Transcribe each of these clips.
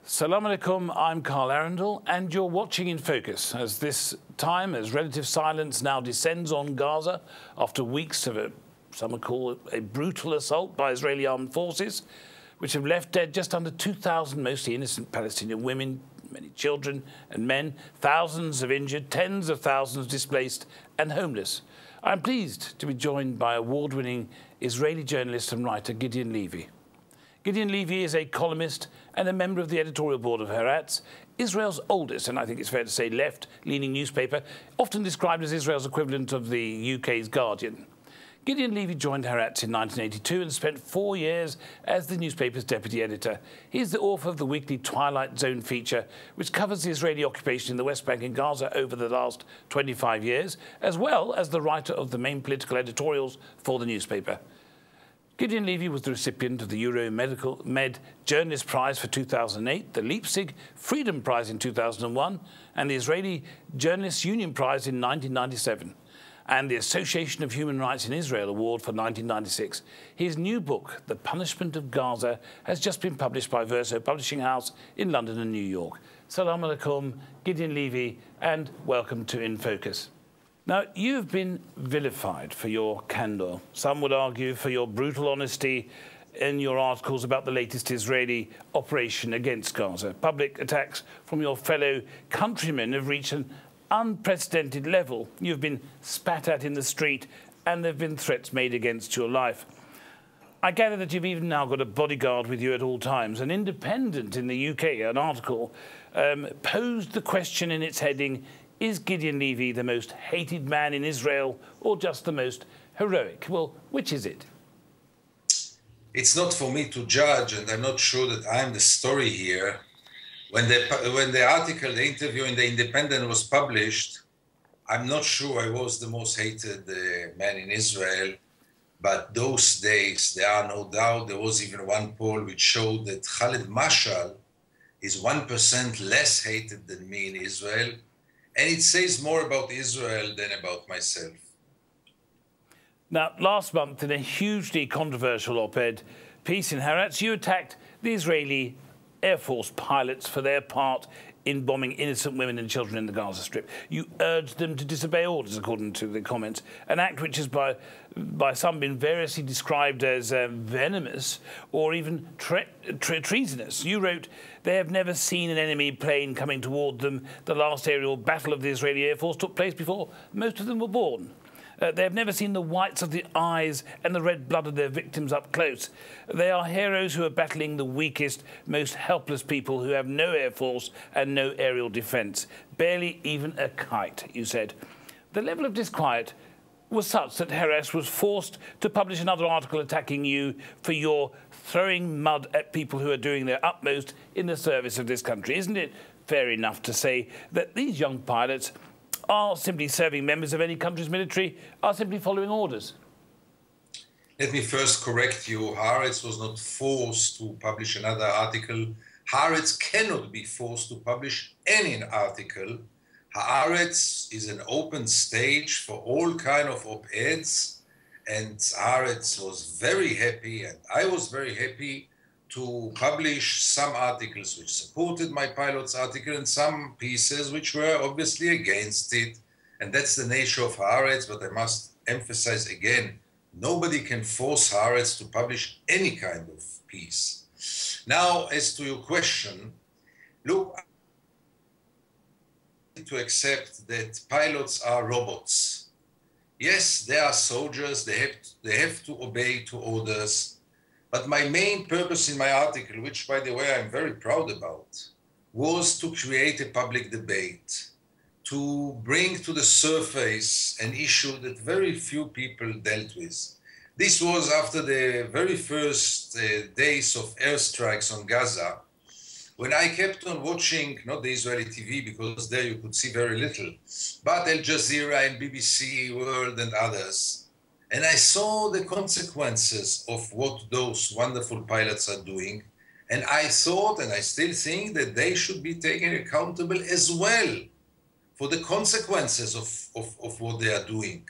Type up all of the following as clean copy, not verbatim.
Salam alaikum, I'm Carl Arrindell, and you're watching In Focus as this time, as relative silence now descends on Gaza after weeks of some would call it a brutal assault by Israeli armed forces, which have left dead just under 2,000 mostly innocent Palestinian women, many children and men, thousands of injured, tens of thousands displaced and homeless. I'm pleased to be joined by award-winning Israeli journalist and writer Gideon Levy. Gideon Levy is a columnist and a member of the editorial board of Haaretz, Israel's oldest, and I think it's fair to say left-leaning newspaper, often described as Israel's equivalent of the UK's Guardian. Gideon Levy joined Haaretz in 1982 and spent 4 years as the newspaper's deputy editor. He is the author of the weekly Twilight Zone feature, which covers the Israeli occupation in the West Bank and Gaza over the last 25 years, as well as the writer of the main political editorials for the newspaper. Gideon Levy was the recipient of the Euro Med Journalist Prize for 2008, the Leipzig Freedom Prize in 2001, and the Israeli Journalists Union Prize in 1997, and the Association of Human Rights in Israel Award for 1996. His new book, The Punishment of Gaza, has just been published by Verso Publishing House in London and New York. Salam alaikum, Gideon Levy, and welcome to In Focus. Now, you've been vilified for your candour. Some would argue for your brutal honesty in your articles about the latest Israeli operation against Gaza. Public attacks from your fellow countrymen have reached an unprecedented level. You've been spat at in the street and there have been threats made against your life. I gather that you've even now got a bodyguard with you at all times. An Independent in the UK, an article, posed the question in its heading, "Is Gideon Levy the most hated man in Israel or just the most heroic?" Well, which is it? It's not for me to judge, and I'm not sure that I'm the story here. When the article, the interview in the Independent was published, I'm not sure I was the most hated man in Israel. But those days, there are no doubt, there was even one poll which showed that Khaled Mashal is 1% less hated than me in Israel. And it says more about Israel than about myself. Now, last month, in a hugely controversial op-ed piece in Haaretz, you attacked the Israeli Air Force pilots for their part in bombing innocent women and children in the Gaza Strip. You urged them to disobey orders, according to the comments, an act which has by some been variously described as venomous or even treasonous. You wrote, "They have never seen an enemy plane coming toward them. The last aerial battle of the Israeli Air Force took place before most of them were born. They have never seen the whites of the eyes and the red blood of their victims up close. They are heroes who are battling the weakest, most helpless people who have no air force and no aerial defence. Barely even a kite," you said. The level of disquiet was such that Haaretz was forced to publish another article attacking you for your throwing mud at people who are doing their utmost in the service of this country. Isn't it fair enough to say that these young pilots are simply serving members of any country's military, are simply following orders? Let me first correct you. Haaretz was not forced to publish another article. Haaretz cannot be forced to publish any article. Haaretz is an open stage for all kind of op-eds, and Haaretz was very happy, and I was very happy to publish some articles which supported my pilot's article and some pieces which were obviously against it. And that's the nature of Haaretz, but I must emphasize again, nobody can force Haaretz to publish any kind of piece. Now, as to your question, look, I need to accept that pilots are robots. Yes, they are soldiers, they have to obey to orders. But my main purpose in my article, which, by the way, I'm very proud about, was to create a public debate, to bring to the surface an issue that very few people dealt with. This was after the very first days of airstrikes on Gaza, when I kept on watching, not the Israeli TV, because there you could see very little, but Al Jazeera and BBC World and others. And I saw the consequences of what those wonderful pilots are doing. And I thought, and I still think, that they should be taken accountable as well for the consequences of what they are doing.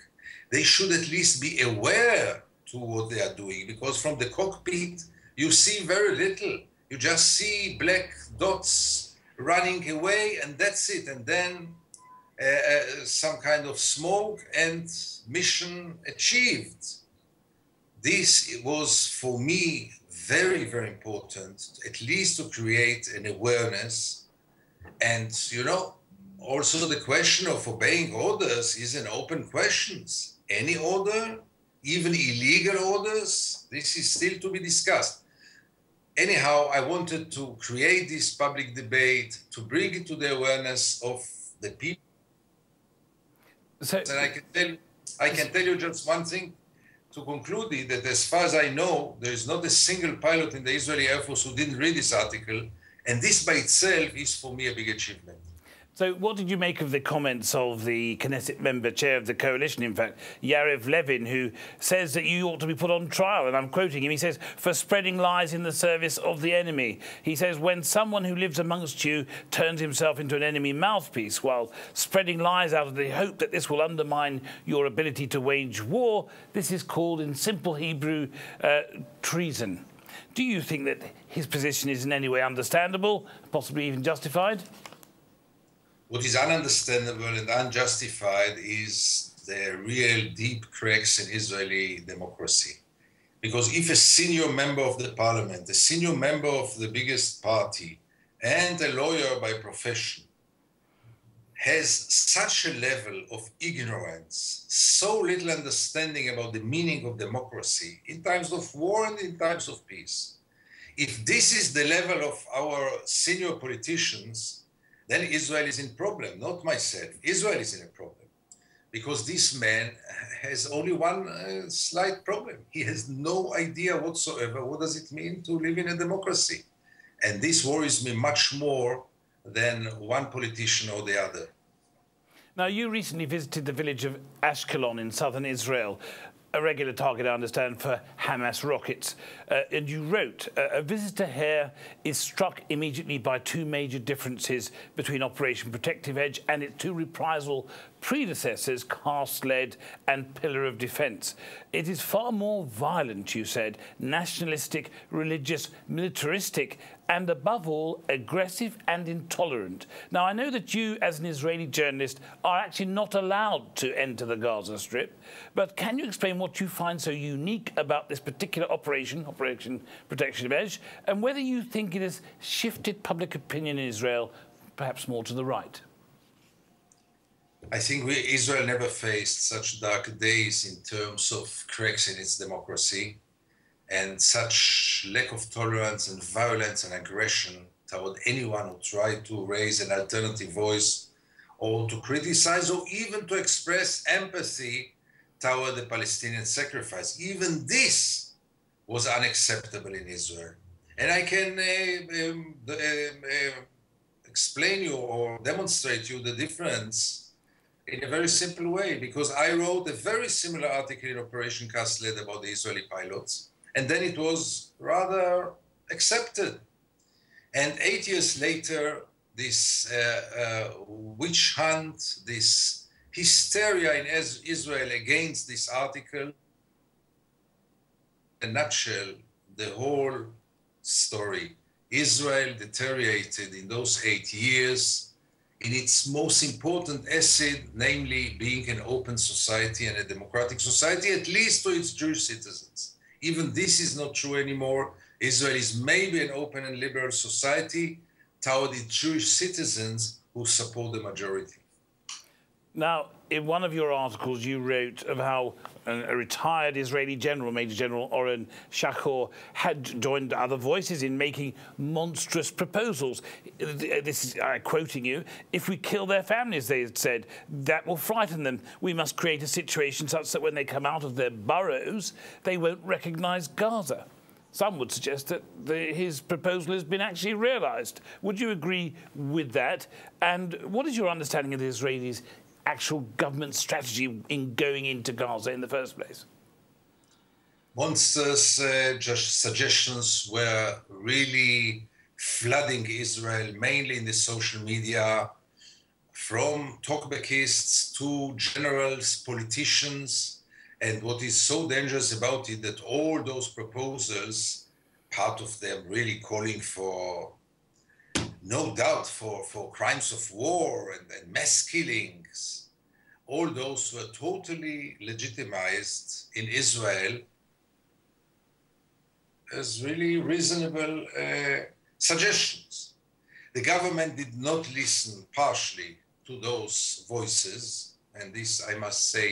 They should at least be aware to what they are doing, because from the cockpit, you see very little. You just see black dots running away, and that's it. And then some kind of smoke and mission achieved. This was for me very, very important, at least to create an awareness. And, you know, also the question of obeying orders is an open question. Any order, even illegal orders, this is still to be discussed. Anyhow, I wanted to create this public debate, to bring it to the awareness of the people. So, and I can tell you just one thing to conclude it, that as far as I know, there is not a single pilot in the Israeli Air Force who didn't read this article. And this by itself is for me a big achievement. So what did you make of the comments of the Knesset member, chair of the coalition, in fact, Yariv Levin, who says that you ought to be put on trial? And I'm quoting him. He says, for spreading lies in the service of the enemy. He says, when someone who lives amongst you turns himself into an enemy mouthpiece while spreading lies out of the hope that this will undermine your ability to wage war, this is called in simple Hebrew treason. Do you think that his position is in any way understandable, possibly even justified? What is ununderstandable and unjustified is the real deep cracks in Israeli democracy. Because if a senior member of the parliament, a senior member of the biggest party, and a lawyer by profession has such a level of ignorance, so little understanding about the meaning of democracy in times of war and in times of peace, if this is the level of our senior politicians, then Israel is in problem, not myself. Israel is in a problem because this man has only one slight problem. He has no idea whatsoever what does it mean to live in a democracy. And this worries me much more than one politician or the other. Now, you recently visited the village of Ashkelon in southern Israel, a regular target, I understand, for Hamas rockets. And you wrote, a visitor here is struck immediately by two major differences between Operation Protective Edge and its two reprisal predecessors, Cast Lead and Pillar of Defence. It is far more violent, you said, nationalistic, religious, militaristic, and above all, aggressive and intolerant. Now, I know that you, as an Israeli journalist, are actually not allowed to enter the Gaza Strip, but can you explain what you find so unique about this particular Operation Protection Edge, and whether you think it has shifted public opinion in Israel, perhaps more to the right? I think Israel never faced such dark days in terms of cracks in its democracy and such lack of tolerance and violence and aggression toward anyone who tried to raise an alternative voice or to criticize or even to express empathy toward the Palestinian sacrifice. Even this was unacceptable in Israel. And I can explain you or demonstrate you the difference in a very simple way, because I wrote a very similar article in Operation Cast Lead about the Israeli pilots, and then it was rather accepted. And 8 years later, this witch hunt, this hysteria in Israel against this article, in a nutshell, the whole story. Israel deteriorated in those 8 years in its most important asset, namely being an open society and a democratic society, at least to its Jewish citizens. Even this is not true anymore. Israel is maybe an open and liberal society toward its Jewish citizens who support the majority. Now, in one of your articles, you wrote of how a retired Israeli general, Major General Oren Shachor, had joined other voices in making monstrous proposals. This is quoting you. If we kill their families, they had said, that will frighten them. We must create a situation such that when they come out of their burrows, they won't recognise Gaza. Some would suggest that his proposal has been actually realised. Would you agree with that? And what is your understanding of the Israelis' actual government strategy in going into Gaza in the first place? Monsters suggestions were really flooding Israel, mainly in the social media, from talkbackists to generals, politicians. And what is so dangerous about it, that all those proposals, part of them really calling for no doubt for crimes of war and mass killings. All those were totally legitimized in Israel as really reasonable suggestions. The government did not listen partially to those voices, and this, I must say,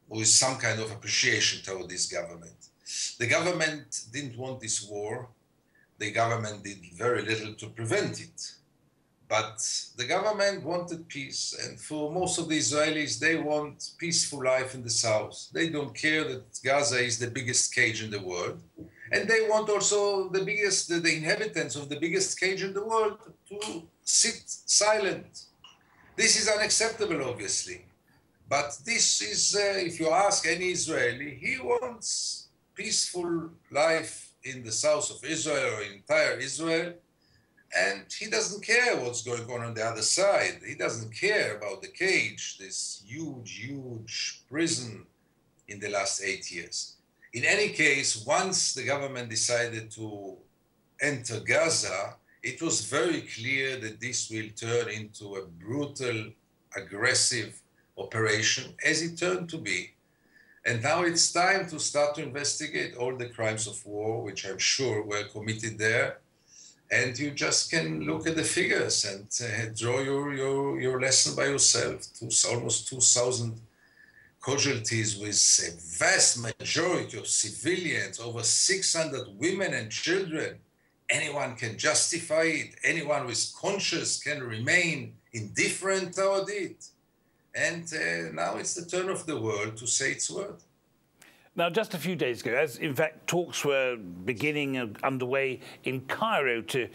with some kind of appreciation toward this government. The government didn't want this war. The government did very little to prevent it. But the government wanted peace, and for most of the Israelis, they want peaceful life in the south. They don't care that Gaza is the biggest cage in the world, and they want also the inhabitants of the biggest cage in the world to sit silent. This is unacceptable, obviously. But this is, if you ask any Israeli, he wants peaceful life in the south of Israel or entire Israel. And he doesn't care what's going on the other side. He doesn't care about the cage, this huge, huge prison in the last 8 years. In any case, once the government decided to enter Gaza, it was very clear that this will turn into a brutal, aggressive operation, as it turned to be. And now it's time to start to investigate all the crimes of war, which I'm sure were committed there. And you just can look at the figures and draw your lesson by yourself. Almost 2,000 casualties with a vast majority of civilians, over 600 women and children. Anyone can justify it. Anyone who is conscious can remain indifferent toward it. And now it's the turn of the world to say its word. Now, just a few days ago, as in fact talks were beginning underway in Cairo to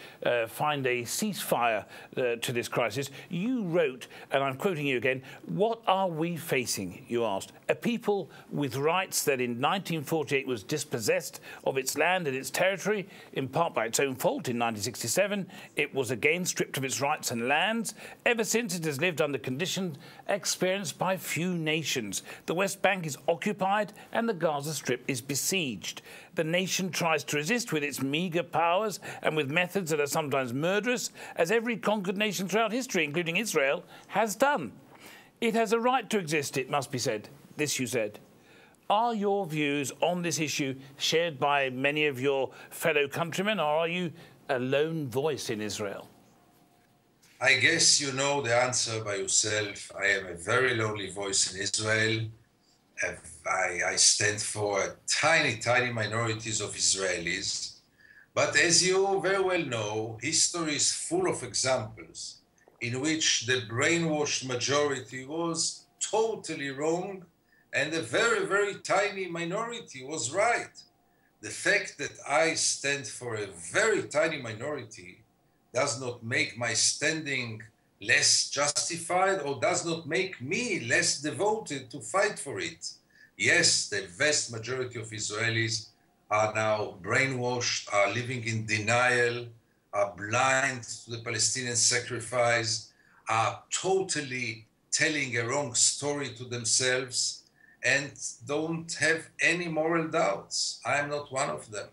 find a ceasefire to this crisis, you wrote, and I'm quoting you again, "What are we facing?" you asked. "A people with rights that in 1948 was dispossessed of its land and its territory, in part by its own fault in 1967. It was again stripped of its rights and lands. Ever since, it has lived under conditions experienced by few nations. The West Bank is occupied and the Gaza Strip is besieged. The nation tries to resist with its meagre powers and with methods that are sometimes murderous, as every conquered nation throughout history, including Israel, has done. It has a right to exist, it must be said." This you said. Are your views on this issue shared by many of your fellow countrymen, or are you a lone voice in Israel? I guess you know the answer by yourself. I am a very lonely voice in Israel. I stand for tiny, tiny minorities of Israelis. But as you very well know, history is full of examples in which the brainwashed majority was totally wrong and a very, very tiny minority was right. The fact that I stand for a very tiny minority does not make my standing less justified or does not make me less devoted to fight for it. Yes, the vast majority of Israelis are now brainwashed, are living in denial, are blind to the Palestinian sacrifice, are totally telling a wrong story to themselves and don't have any moral doubts. I am not one of them.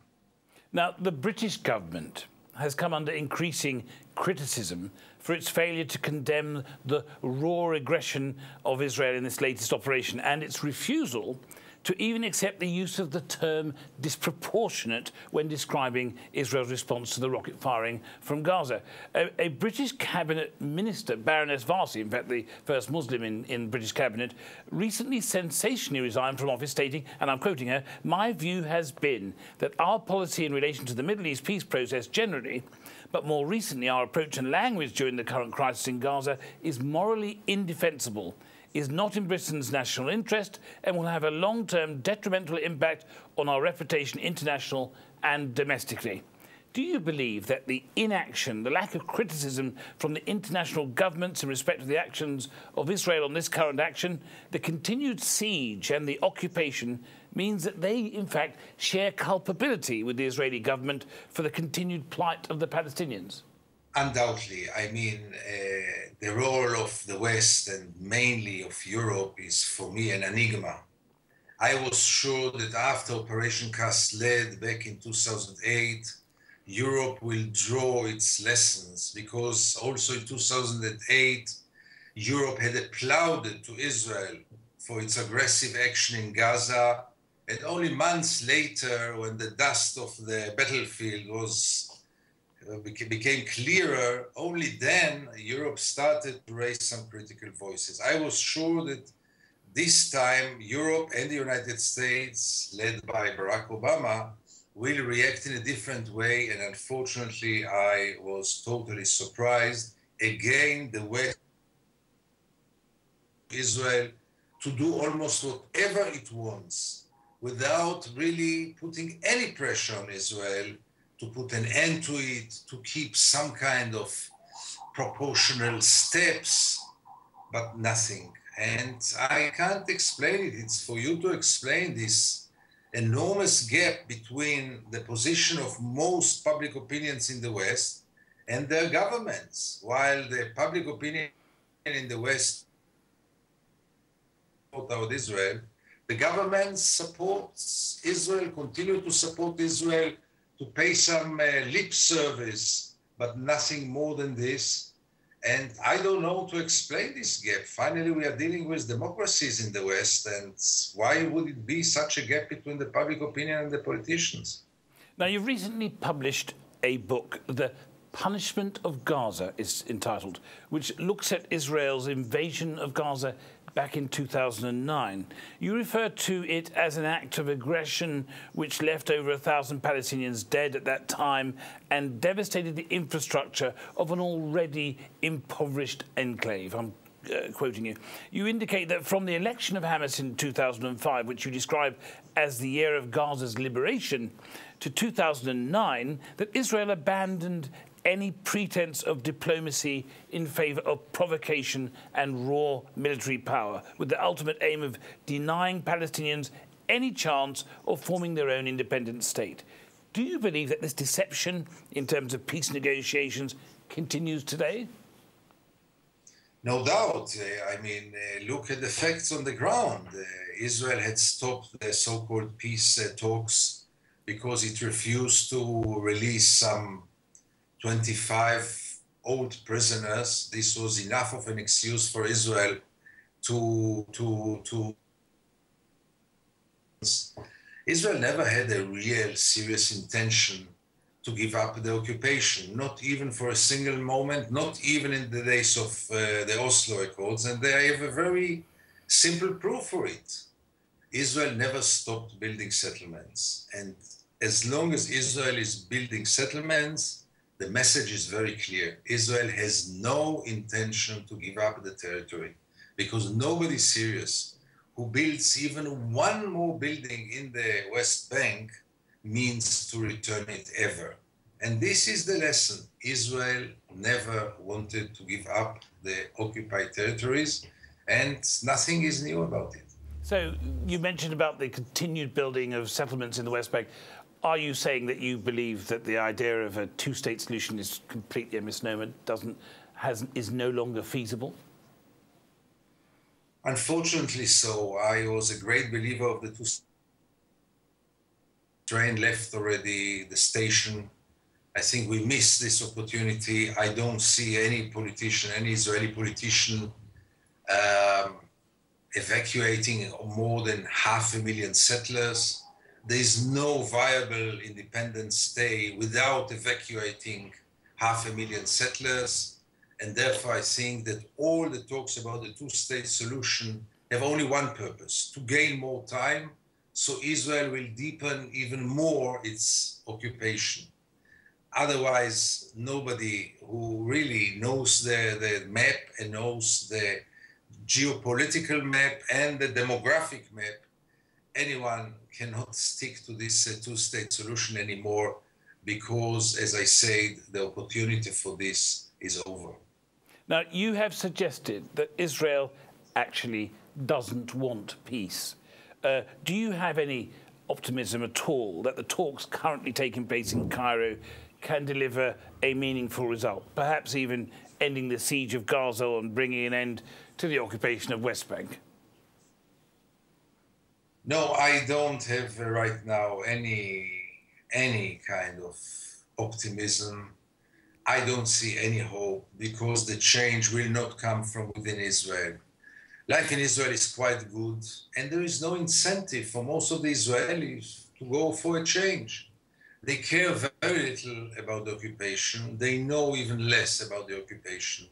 Now, the British government has come under increasing criticism for its failure to condemn the raw aggression of Israel in this latest operation and its refusal to even accept the use of the term disproportionate when describing Israel's response to the rocket firing from Gaza. A British cabinet minister, Baroness Varsi, in fact the first Muslim in British cabinet, recently sensationally resigned from office, stating, and I'm quoting her, "My view has been that our policy in relation to the Middle East peace process generally, but more recently our approach and language during the current crisis in Gaza is morally indefensible, is not in Britain's national interest, and will have a long-term detrimental impact on our reputation international and domestically." Do you believe that the inaction, the lack of criticism from the international governments in respect of the actions of Israel on this current action, the continued siege and the occupation means that they, in fact, share culpability with the Israeli government for the continued plight of the Palestinians? Undoubtedly. I mean, the role of the West and mainly of Europe is, for me, an enigma. I was sure that after Operation Cast Lead back in 2008, Europe will draw its lessons, because also in 2008, Europe had applauded to Israel for its aggressive action in Gaza. And only months later, when the dust of the battlefield became clearer, only then Europe started to raise some critical voices. I was sure that this time Europe and the United States, led by Barack Obama, will react in a different way. And unfortunately, I was totally surprised. Again, the West, Israel, to do almost whatever it wants without really putting any pressure on Israel to put an end to it, to keep some kind of proportional steps, but nothing. And I can't explain it. It's for you to explain this enormous gap between the position of most public opinions in the West and their governments. While the public opinion in the West about Israel, the government supports Israel, continue to support Israel, to pay some lip service, but nothing more than this. And I don't know to explain this gap. Finally, we are dealing with democracies in the West, and why would it be such a gap between the public opinion and the politicians? Now, you've recently published a book, The Punishment of Gaza is entitled, which looks at Israel's invasion of Gaza back in 2009. You refer to it as an act of aggression which left over 1,000 Palestinians dead at that time and devastated the infrastructure of an already impoverished enclave. I'm quoting you. You indicate that from the election of Hamas in 2005, which you describe as the year of Gaza's liberation, to 2009, that Israel abandoned any pretense of diplomacy in favour of provocation and raw military power, with the ultimate aim of denying Palestinians any chance of forming their own independent state. Do you believe that this deception in terms of peace negotiations continues today? No doubt. Look at the facts on the ground. Israel had stopped the so-called peace talks because it refused to release some 25 old prisoners. This was enough of an excuse for Israel to Israel never had a real serious intention to give up the occupation, not even for a single moment, not even in the days of the Oslo Accords. And they have a very simple proof for it. Israel never stopped building settlements. And as long as Israel is building settlements, the message is very clear. Israel has no intention to give up the territory, because nobody serious who builds even one more building in the West Bank means to return it ever. And this is the lesson. Israel never wanted to give up the occupied territories, and nothing is new about it. So you mentioned about the continued building of settlements in the West Bank. Are you saying that you believe that the idea of a two-state solution is completely a misnomer, is no longer feasible? Unfortunately so. I was a great believer of the two-state. Train left already the station. I think we missed this opportunity. I don't see any politician, any Israeli politician evacuating more than 500,000 settlers. There is no viable independent state without evacuating 500,000 settlers. And therefore, I think that all the talks about the two-state solution have only one purpose: to gain more time, so Israel will deepen even more its occupation. Otherwise, nobody who really knows the map and knows the geopolitical map and the demographic map, anyone cannot stick to this two-state solution anymore, because, as I said, the opportunity for this is over. Now, you have suggested that Israel actually doesn't want peace. Do you have any optimism at all that the talks currently taking place in Cairo can deliver a meaningful result, perhaps even ending the siege of Gaza and bringing an end to the occupation of West Bank? No, I don't have right now any kind of optimism. I don't see any hope because the change will not come from within Israel. Life in Israel is quite good, and there is no incentive for most of the Israelis to go for a change. They care very little about the occupation. They know even less about the occupation.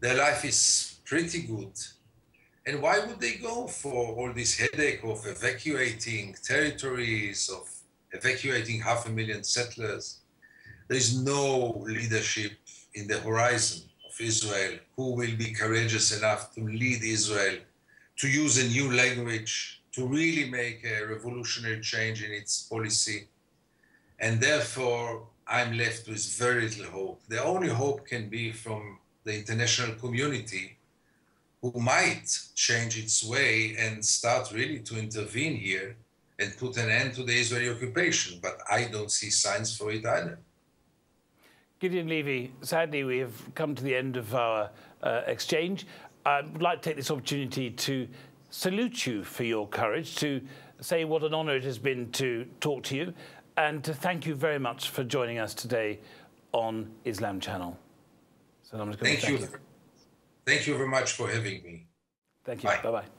Their life is pretty good. And why would they go for all this headache of evacuating territories, of evacuating 500,000 settlers? There is no leadership in the horizon of Israel who will be courageous enough to lead Israel, to use a new language, to really make a revolutionary change in its policy. And therefore, I'm left with very little hope. The only hope can be from the international community, who might change its way and start really to intervene here and put an end to the Israeli occupation. But I don't see signs for it either. Gideon Levy, sadly, we have come to the end of our exchange. I would like to take this opportunity to salute you for your courage, to say what an honour it has been to talk to you, and to thank you very much for joining us today on Islam Channel. So I'm just going to thank you. Thank you very much for having me. Thank you. Bye. Bye-bye.